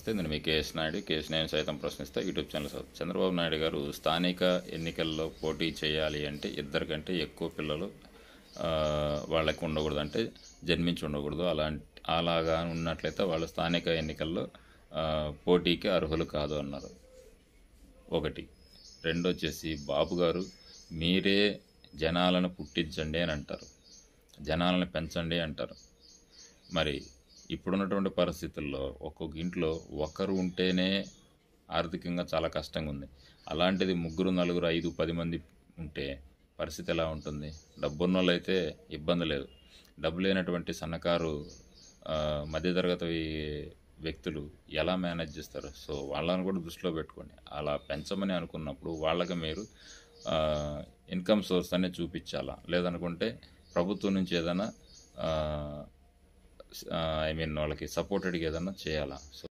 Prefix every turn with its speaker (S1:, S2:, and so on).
S1: నేను మీ KS Naidu. KS Naidu సైతం ప్రశ్నిస్తా యూట్యూబ్ ఛానల్. చంద్రబాబు నాయుడు గారు స్థానిక ఎన్నికల్లో పోటీ చేయాలి అంటే ఇద్దరికంటే ఎక్కువ పిల్లలు వాళ్ళకి ఉండకూడదు, అంటే జన్మించి ఉండకూడదు. అలాగా ఉన్నట్లయితే వాళ్ళు స్థానిక ఎన్నికల్లో పోటీకి అర్హులు కాదు అన్నారు. ఒకటి. రెండొచ్చేసి బాబు గారు మీరే జనాలను పుట్టించండి అని అంటారు, జనాలను పెంచండి అంటారు. మరి ఇప్పుడున్నటువంటి పరిస్థితుల్లో ఒక్కొక్క ఇంట్లో ఒకరు ఉంటేనే ఆర్థికంగా చాలా కష్టంగా ఉంది. అలాంటిది ముగ్గురు, నలుగురు, 5, 10 మంది ఉంటే పరిస్థితి ఎలా ఉంటుంది? డబ్బున్నోళ్ళు అయితే ఇబ్బంది లేదు. డబ్బు లేనటువంటి సన్నకారు మధ్యతరగతి వ్యక్తులు ఎలా మేనేజ్ చేస్తారు? సో వాళ్ళని కూడా దృష్టిలో పెట్టుకోండి. అలా పెంచమని అనుకున్నప్పుడు వాళ్ళకి మీరు ఇన్కమ్ సోర్స్ అనేది చూపించాలా, లేదనుకుంటే ప్రభుత్వం నుంచి ఏదైనా వాళ్ళకి సపోర్టెడ్గా ఏదైనా చేయాలా. సో